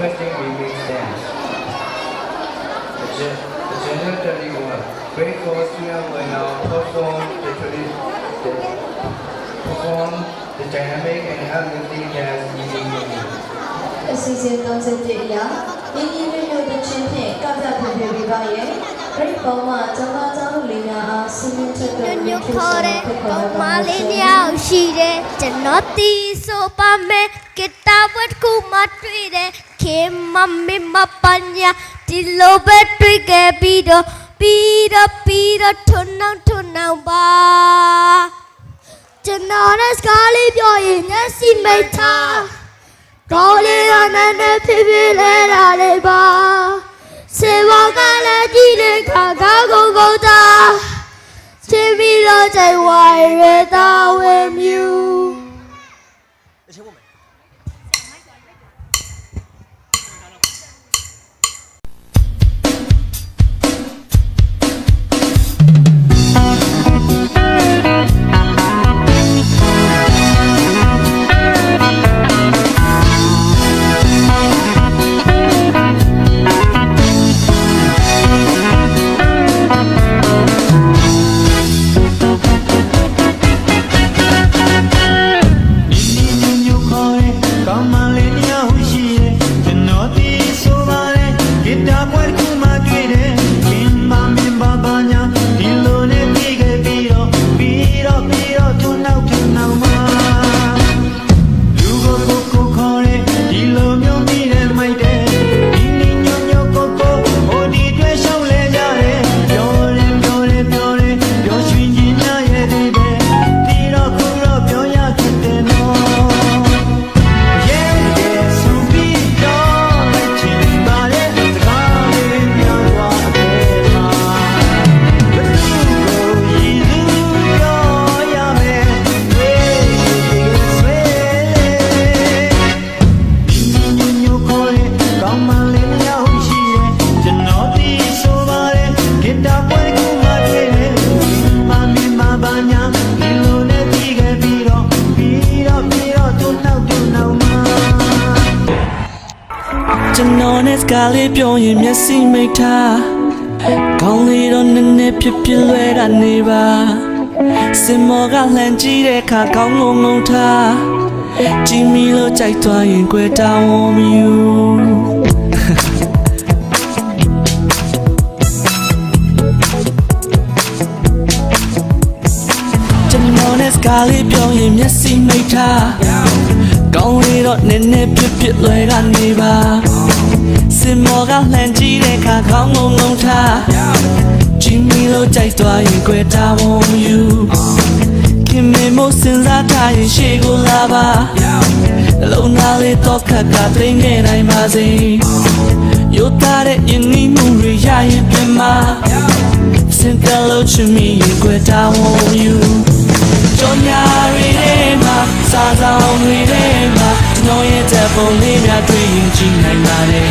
requesting remix dance. Agenda 31. Great Cosmia will now perform the dynamic and uplifting dance music. အစီအစဉ်31အရာရင်းနှီးမြှုပ်နှံခြင်းဖြင့်ကပြဖန်တီးပေးပါရဲ့ Great ဘောင်းမှာကျောင်းသားကျောင်းသူလေးများအားစီမံချက်တွေပြုလုပ်ဆောင်ဖြစ်ပေါ်လာပါမယ်။ ရောက်ရှိတယ်ကျွန်တော်တီးဆိုပါမယ်ဂီတာဝတ်ကူမတွေ့တယ်ခင်မမေမပညာဒီလိုပဲတွေ့ခဲ့ပြီးတော့ထွန်းအောင်ပါကျွန်တော်နဲ့စကားလေးပြောရင်မျက်စိမိတ်ထားကောင်းလေးကနဲ့ဖြစ်လဲတာလေးပါစေဘောကလည်းကြည့်တဲ့ခါကောင်းကုန်တာချစ်ပြီးတော့ใจဝိုင်းရတာဝဲမြူကျွန်တော်နဲ့စကားလေးပြောရင်မျက်စိမိတ်ထားကောင်းလေးတော့နည်းနည်းဖြစ်လွဲတာနေပါစင်မောကလှမ်းကြည့်တဲ့အခါကောင်းငုံထားကြည့်မိလို့ကြိုက်သွားရင်ကြွယ်တောင်းဝမယူကျွန်တော်နဲ့စကားလေးပြောရင်မျက်စိမိတ်ထားကောင်းလေးတော့နည်းနည်းဖြစ်လွဲတာနေပါစင်မောကလှမ်းကြည့်တဲ့အခါကောင်းငုံထားကြည့်မိလို့ကြိုက်သွားရင်ကြွယ်တောင်းဝမယူခင်မေမို့စဉ်းစားထားရင်ရှေ့ကိုလာပါလုံနာလေးတော့ခက်ကသိငယ်နိုင်ပါစေရိုးသားတဲ့ယဉ်နီးမှုတွေရရင်ပြန်မှာစင်ကလို့ချမီရင်ကြွယ်တောင်းဝယူကြော်ညာရီထဲမှာစားဆောင်တွေထဲမှာကျွန်တော်ရဲ့တဲ့ပုံလေးများတွေ့ရင်ကြည့်နိုင်ပါတယ်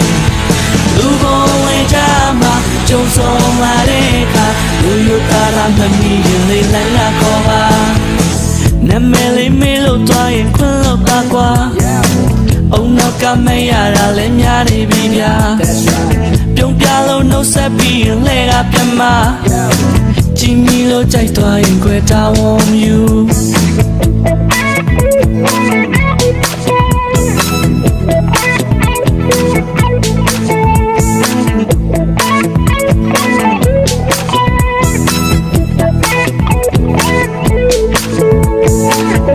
လူပုံလေးကြမှာကြုံဆုံးလာတဲ့အခါလူရိုးသားတာမမီရင်လေးလန်းလာခေါ်ပါနာမည်လေးမေးလို့သွားရင်ခွန်းလို့ပါကွာအုံနောက်ကမရတာလည်းများနေပြီဗျာပြုံးပြလို့နှုတ်ဆက်ပြီးရင်လှဲကပြန်မှာကြည့်မိလို့ကြိုက်သွားရင်ကြွယ်တောင်းဝမယူ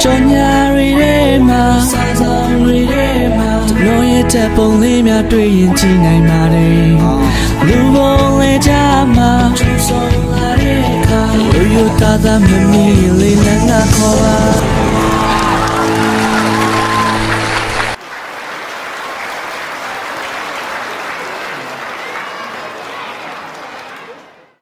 ကြော်ညာရီထဲမှာစားဆောင်ရီထဲမှာကျွန်တော်ရဲ့တဲ့ပုံလေးများတွေ့ရင်ကြည့်နိုင်ပါတယ်လူပုံလေးကြမှာကျူဆုံးလာတဲ့အခါလူရသားသားမမီလေးနဲ့ငါခေါ်ပါ